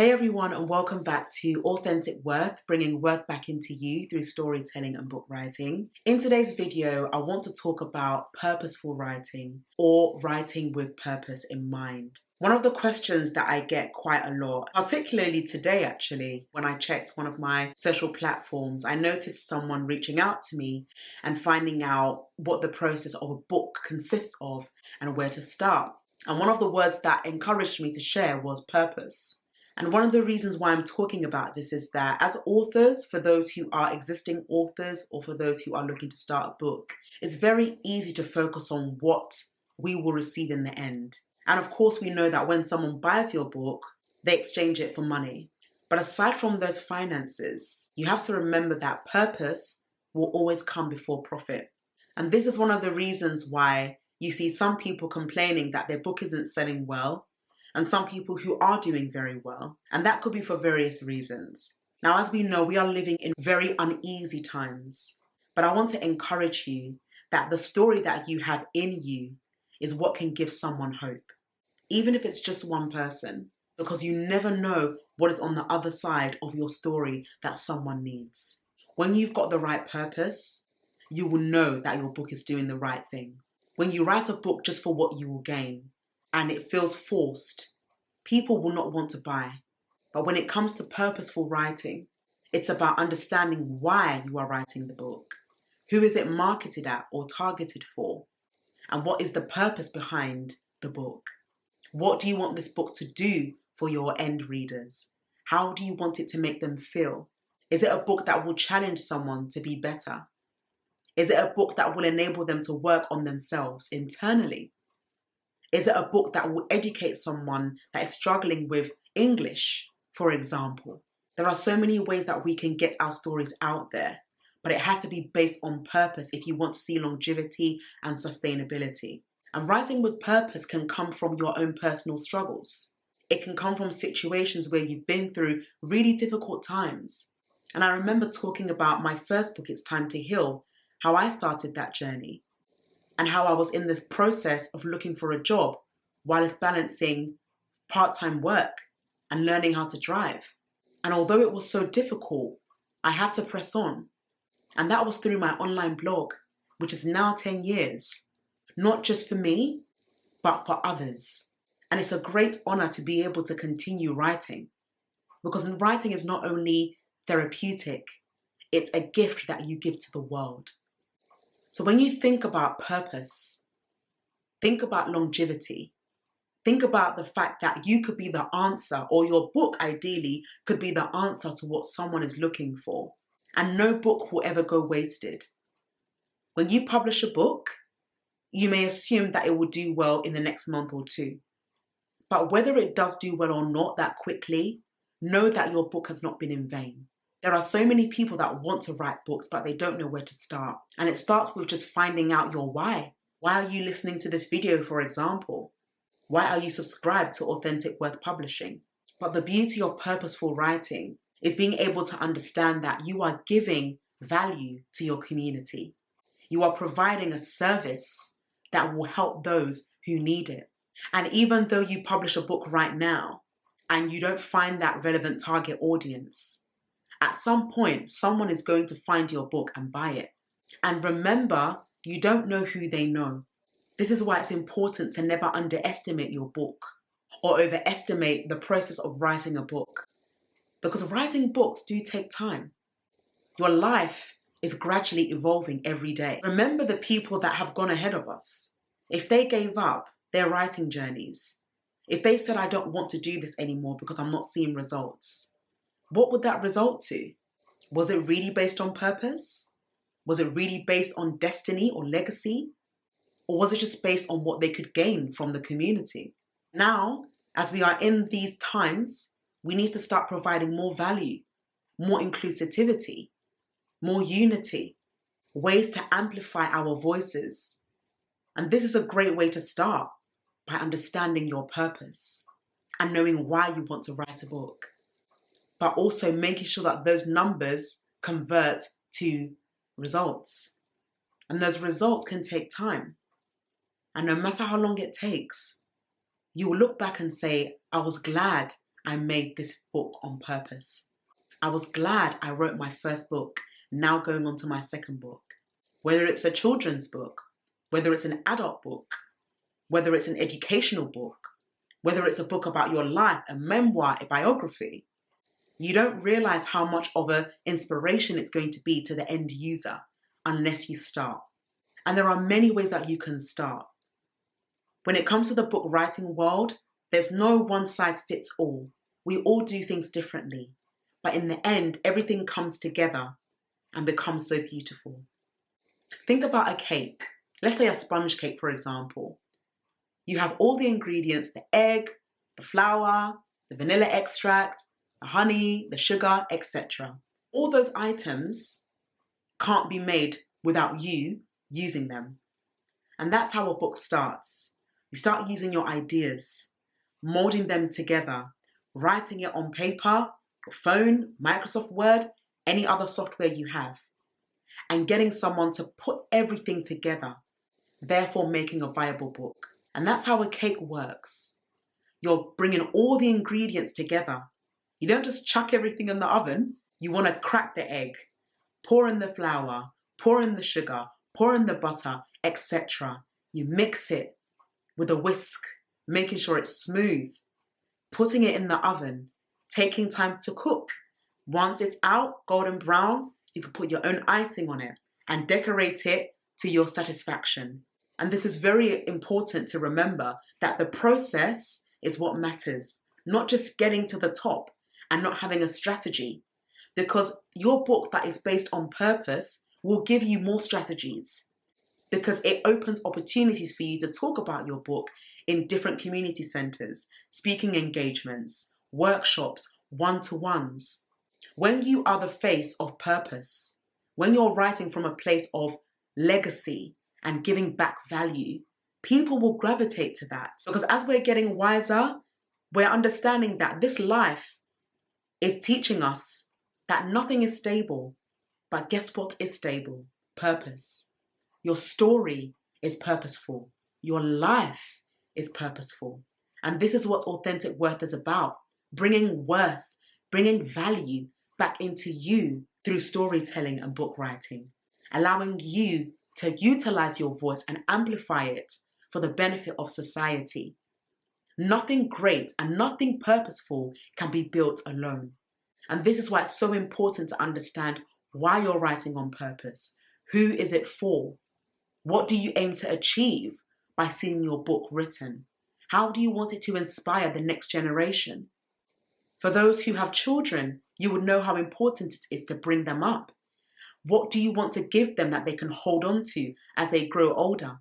Hey everyone, and welcome back to Authentic Worth, bringing worth back into you through storytelling and book writing. In today's video, I want to talk about purposeful writing or writing with purpose in mind. One of the questions that I get quite a lot, particularly today actually, when I checked one of my social platforms, I noticed someone reaching out to me and finding out what the process of a book consists of and where to start. And one of the words that encouraged me to share was purpose. And one of the reasons why I'm talking about this is that as authors, for those who are existing authors or for those who are looking to start a book, it's very easy to focus on what we will receive in the end. And of course, we know that when someone buys your book, they exchange it for money. But aside from those finances, you have to remember that purpose will always come before profit. And this is one of the reasons why you see some people complaining that their book isn't selling well, and some people who are doing very well, and that could be for various reasons. Now, as we know, we are living in very uneasy times, but I want to encourage you that the story that you have in you is what can give someone hope, even if it's just one person, because you never know what is on the other side of your story that someone needs. When you've got the right purpose, you will know that your book is doing the right thing. When you write a book just for what you will gain, and it feels forced, people will not want to buy. But when it comes to purposeful writing, it's about understanding why you are writing the book. Who is it marketed at or targeted for? And what is the purpose behind the book? What do you want this book to do for your end readers? How do you want it to make them feel? Is it a book that will challenge someone to be better? Is it a book that will enable them to work on themselves internally? Is it a book that will educate someone that is struggling with English, for example? There are so many ways that we can get our stories out there, but it has to be based on purpose if you want to see longevity and sustainability. And writing with purpose can come from your own personal struggles. It can come from situations where you've been through really difficult times. And I remember talking about my first book, It's Time to Heal, how I started that journey, and how I was in this process of looking for a job while it's balancing part-time work and learning how to drive. And although it was so difficult, I had to press on. And that was through my online blog, which is now 10 years, not just for me, but for others. And it's a great honor to be able to continue writing, because writing is not only therapeutic, it's a gift that you give to the world. So when you think about purpose, think about longevity. Think about the fact that you could be the answer, or your book ideally could be the answer to what someone is looking for. And no book will ever go wasted. When you publish a book, you may assume that it will do well in the next month or two. But whether it does do well or not that quickly, know that your book has not been in vain. There are so many people that want to write books, but they don't know where to start. And it starts with just finding out your why. Why are you listening to this video, for example? Why are you subscribed to Authentic Worth Publishing? But the beauty of purposeful writing is being able to understand that you are giving value to your community. You are providing a service that will help those who need it. And even though you publish a book right now and you don't find that relevant target audience, at some point, someone is going to find your book and buy it. And remember, you don't know who they know. This is why it's important to never underestimate your book or overestimate the process of writing a book. Because writing books do take time. Your life is gradually evolving every day. Remember the people that have gone ahead of us. If they gave up their writing journeys, if they said, I don't want to do this anymore because I'm not seeing results, what would that result to? Was it really based on purpose? Was it really based on destiny or legacy? Or was it just based on what they could gain from the community? Now, as we are in these times, we need to start providing more value, more inclusivity, more unity, ways to amplify our voices. And this is a great way to start, by understanding your purpose and knowing why you want to write a book, but also making sure that those numbers convert to results. And those results can take time. And no matter how long it takes, you will look back and say, I was glad I made this book on purpose. I was glad I wrote my first book, now going on to my second book. Whether it's a children's book, whether it's an adult book, whether it's an educational book, whether it's a book about your life, a memoir, a biography, you don't realize how much of an inspiration it's going to be to the end user unless you start. And there are many ways that you can start. When it comes to the book writing world, there's no one size fits all. We all do things differently. But in the end, everything comes together and becomes so beautiful. Think about a cake. Let's say a sponge cake, for example. You have all the ingredients, the egg, the flour, the vanilla extract, the honey, the sugar, etc. All those items can't be made without you using them. And that's how a book starts. You start using your ideas, molding them together, writing it on paper, your phone, Microsoft Word, any other software you have, and getting someone to put everything together, therefore making a viable book. And that's how a cake works. You're bringing all the ingredients together. You don't just chuck everything in the oven. You want to crack the egg, pour in the flour, pour in the sugar, pour in the butter, etc. You mix it with a whisk, making sure it's smooth, putting it in the oven, taking time to cook. Once it's out, golden brown, you can put your own icing on it and decorate it to your satisfaction. And this is very important to remember, that the process is what matters, not just getting to the top and not having a strategy. Because your book that is based on purpose will give you more strategies, because it opens opportunities for you to talk about your book in different community centres, speaking engagements, workshops, one-to-ones. When you are the face of purpose, when you're writing from a place of legacy and giving back value, people will gravitate to that. Because as we're getting wiser, we're understanding that this life is teaching us that nothing is stable. But guess what is stable? Purpose. Your story is purposeful. Your life is purposeful. And this is what authentic worth is about. Bringing worth, bringing value back into you through storytelling and book writing. Allowing you to utilize your voice and amplify it for the benefit of society. Nothing great and nothing purposeful can be built alone. And this is why it's so important to understand why you're writing on purpose. Who is it for? What do you aim to achieve by seeing your book written? How do you want it to inspire the next generation? For those who have children, you would know how important it is to bring them up. What do you want to give them that they can hold on to as they grow older?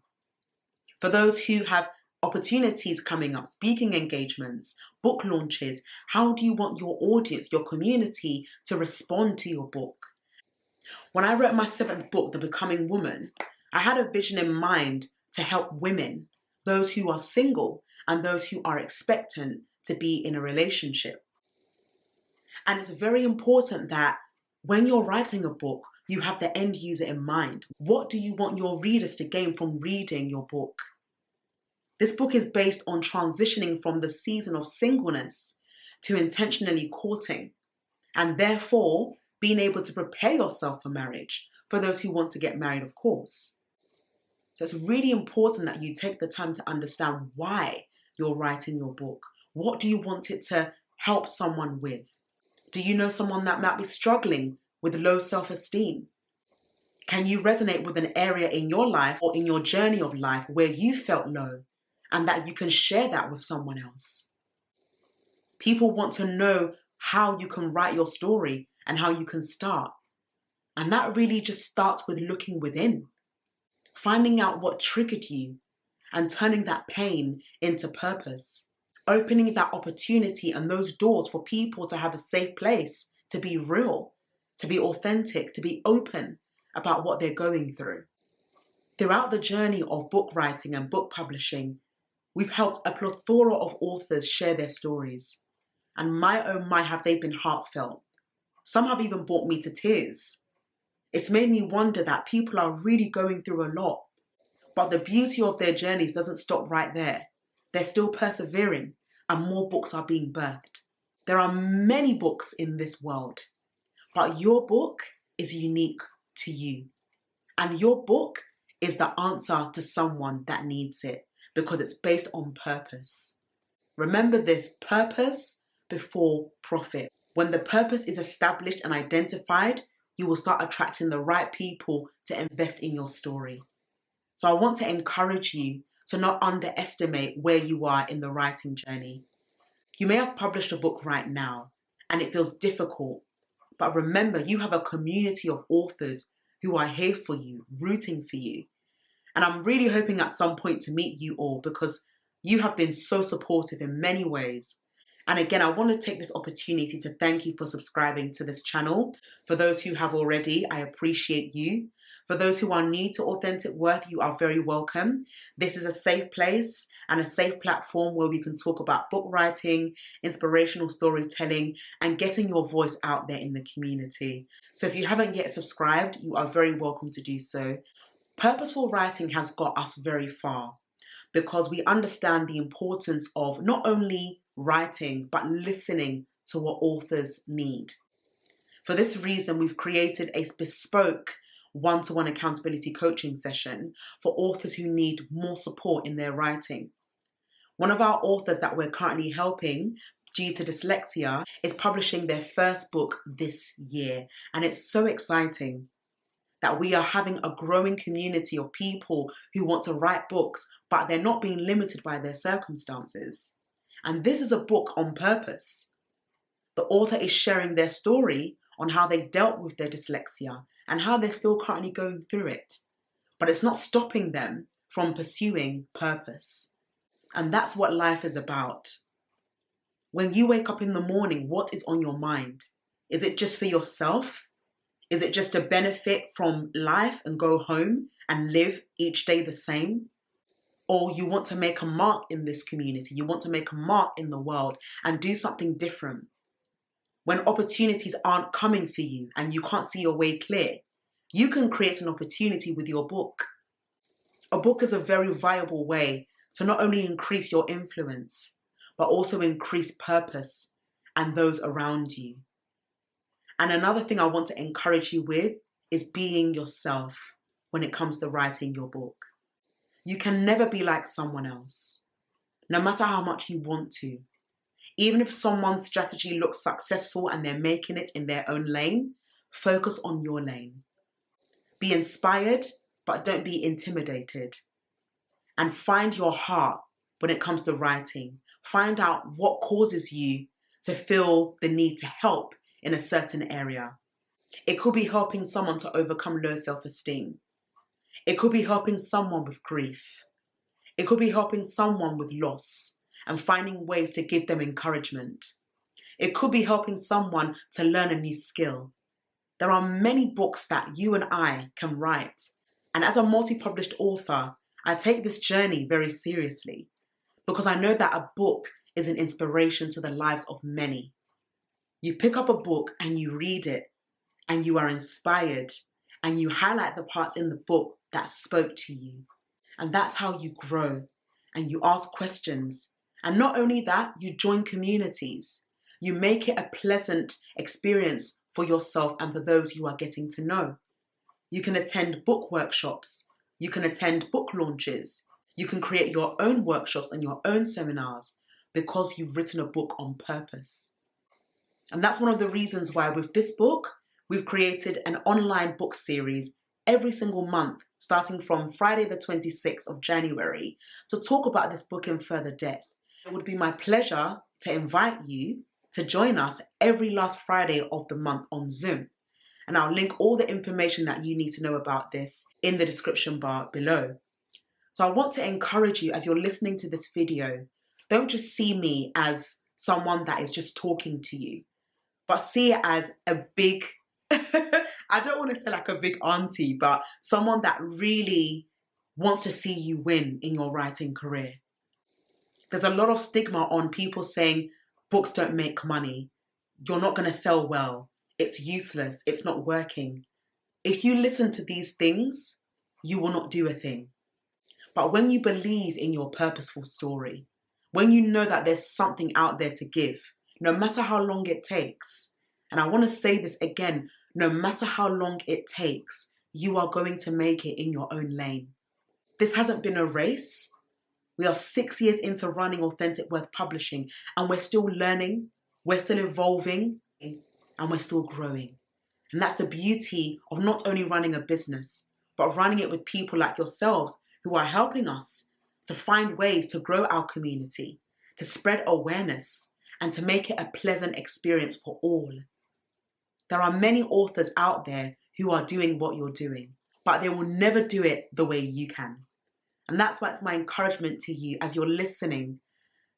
For those who have opportunities coming up, speaking engagements, book launches, how do you want your audience, your community to respond to your book? When I wrote my 7th book, The Becoming Woman, I had a vision in mind to help women, those who are single and those who are expectant to be in a relationship. And it's very important that when you're writing a book, you have the end user in mind. What do you want your readers to gain from reading your book? This book is based on transitioning from the season of singleness to intentionally courting, and therefore being able to prepare yourself for marriage, for those who want to get married, of course. So it's really important that you take the time to understand why you're writing your book. What do you want it to help someone with? Do you know someone that might be struggling with low self-esteem? Can you resonate with an area in your life or in your journey of life where you felt low, and that you can share that with someone else? People want to know how you can write your story and how you can start. And that really just starts with looking within, finding out what triggered you and turning that pain into purpose, opening that opportunity and those doors for people to have a safe place, to be real, to be authentic, to be open about what they're going through. Throughout the journey of book writing and book publishing, we've helped a plethora of authors share their stories. And my oh my, have they been heartfelt. Some have even brought me to tears. It's made me wonder that people are really going through a lot. But the beauty of their journeys doesn't stop right there. They're still persevering and more books are being birthed. There are many books in this world, but your book is unique to you. And your book is the answer to someone that needs it because it's based on purpose. Remember this: purpose before profit. When the purpose is established and identified, you will start attracting the right people to invest in your story. So I want to encourage you to not underestimate where you are in the writing journey. You may have published a book right now and it feels difficult, but remember, you have a community of authors who are here for you, rooting for you. And I'm really hoping at some point to meet you all because you have been so supportive in many ways. And again, I want to take this opportunity to thank you for subscribing to this channel. For those who have already, I appreciate you. For those who are new to Authentic Worth, you are very welcome. This is a safe place and a safe platform where we can talk about book writing, inspirational storytelling, and getting your voice out there in the community. So if you haven't yet subscribed, you are very welcome to do so. Purposeful writing has got us very far because we understand the importance of not only writing, but listening to what authors need. For this reason, we've created a bespoke one-to-one accountability coaching session for authors who need more support in their writing. One of our authors that we're currently helping, due to dyslexia, is publishing their first book this year. And it's so exciting that we are having a growing community of people who want to write books, but they're not being limited by their circumstances. And this is a book on purpose. The author is sharing their story on how they dealt with their dyslexia and how they're still currently going through it. But it's not stopping them from pursuing purpose. And that's what life is about. When you wake up in the morning, what is on your mind? Is it just for yourself? Is it just to benefit from life and go home and live each day the same? Or you want to make a mark in this community, you want to make a mark in the world and do something different. When opportunities aren't coming for you and you can't see your way clear, you can create an opportunity with your book. A book is a very viable way to not only increase your influence, but also increase purpose and those around you. And another thing I want to encourage you with is being yourself when it comes to writing your book. You can never be like someone else, no matter how much you want to. Even if someone's strategy looks successful and they're making it in their own lane, focus on your lane. Be inspired, but don't be intimidated. And find your heart when it comes to writing. Find out what causes you to feel the need to help in a certain area. It could be helping someone to overcome low self-esteem. It could be helping someone with grief. It could be helping someone with loss and finding ways to give them encouragement. It could be helping someone to learn a new skill. There are many books that you and I can write. And as a multi-published author, I take this journey very seriously because I know that a book is an inspiration to the lives of many. You pick up a book and you read it and you are inspired and you highlight the parts in the book that spoke to you. And that's how you grow and you ask questions. And not only that, you join communities. You make it a pleasant experience for yourself and for those you are getting to know. You can attend book workshops. You can attend book launches. You can create your own workshops and your own seminars because you've written a book on purpose. And that's one of the reasons why with this book, we've created an online book series every single month, starting from Friday the 26th of January, to talk about this book in further depth. It would be my pleasure to invite you to join us every last Friday of the month on Zoom. And I'll link all the information that you need to know about this in the description bar below. So I want to encourage you as you're listening to this video, don't just see me as someone that is just talking to you, but see it as a big, I don't want to say like a big auntie, but someone that really wants to see you win in your writing career. There's a lot of stigma on people saying books don't make money. You're not going to sell well. It's useless. It's not working. If you listen to these things, you will not do a thing. But when you believe in your purposeful story, when you know that there's something out there to give, no matter how long it takes. And I want to say this again, no matter how long it takes, you are going to make it in your own lane. This hasn't been a race. We are 6 years into running Authentic Worth Publishing, and we're still learning, we're still evolving, and we're still growing. And that's the beauty of not only running a business, but running it with people like yourselves who are helping us to find ways to grow our community, to spread awareness, and to make it a pleasant experience for all. There are many authors out there who are doing what you're doing, but they will never do it the way you can. And that's why it's my encouragement to you as you're listening.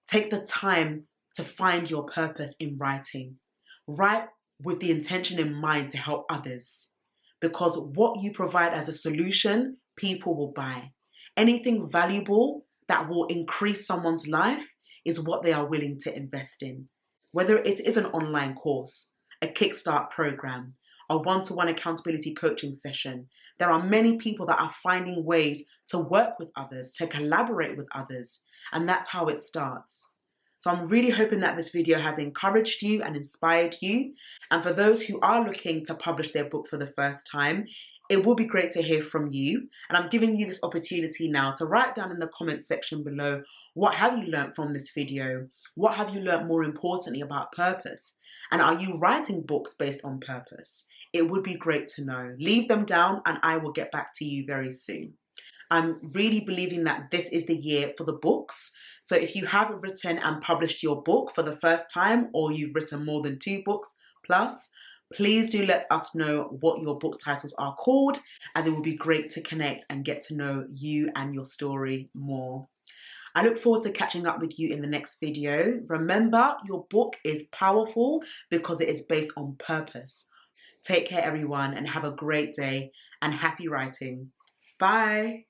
Take the time to find your purpose in writing. Write with the intention in mind to help others. Because what you provide as a solution, people will buy. Anything valuable that will increase someone's life is what they are willing to invest in. Whether it is an online course, a Kickstart program, a one-to-one accountability coaching session, there are many people that are finding ways to work with others, to collaborate with others, and that's how it starts. So I'm really hoping that this video has encouraged you and inspired you. And for those who are looking to publish their book for the first time, it will be great to hear from you. And I'm giving you this opportunity now to write down in the comments section below, what have you learned from this video? What have you learned more importantly about purpose? And are you writing books based on purpose? It would be great to know. Leave them down and I will get back to you very soon. I'm really believing that this is the year for the books. So if you have written and published your book for the first time, or you've written more than 2 books plus, please do let us know what your book titles are called, as it will be great to connect and get to know you and your story more. I look forward to catching up with you in the next video. Remember, your book is powerful because it is based on purpose. Take care, everyone, and have a great day and happy writing. Bye.